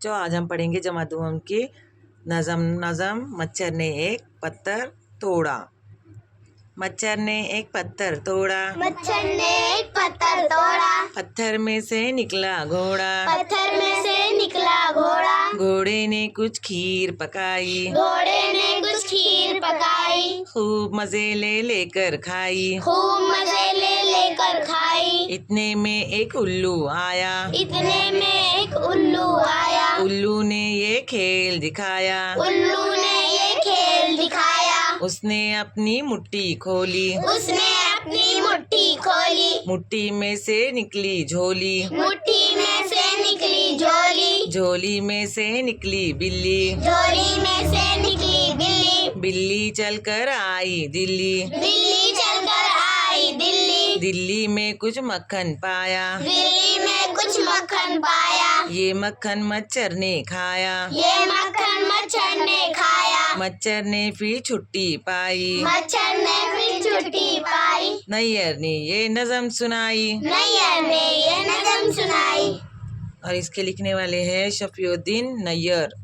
बच्चों, आज हम पढ़ेंगे जमात-उल-उलूम की नज़म। मच्छर ने एक पत्थर तोड़ा। मच्छर ने एक पत्थर तोड़ा। मच्छर ने एक पत्थर तोड़ा। पत्थर में से निकला घोड़ा। पत्थर में से निकला घोड़ा। घोड़े ने कुछ खीर पकाई। घोड़े ने कुछ खीर पकाई। खूब मजे ले लेकर खाई। खूब मजे ले लेकर खाई। इतने में एक उल्लू आया। इतने में एक उल्लू आया। उल्लू ने ये खेल दिखाया। उल्लू ने ये खेल दिखाया। उसने अपनी मुट्ठी खोली। उसने अपनी मुट्ठी खोली। मुट्ठी में से निकली झोली। मुट्ठी में से निकली झोली। झोली में से निकली बिल्ली। झोली में से निकली बिल्ली। बिल्ली चलकर आई दिल्ली। बिल्ली चलकर आई दिल्ली। दिल्ली में कुछ मक्खन पाया। दिल्ली में कुछ मक्खन पाया। ये मक्खन मच्छर ने खाया। ये मक्खन मच्छर ने खाया। मच्छर ने फिर छुट्टी पाई। मच्छर ने फिर छुट्टी पाई। नैयर ने ये नज़म सुनाई। नैयर ने ये नज़म सुनाई। और इसके लिखने वाले हैं शफीउद्दीन नैयर।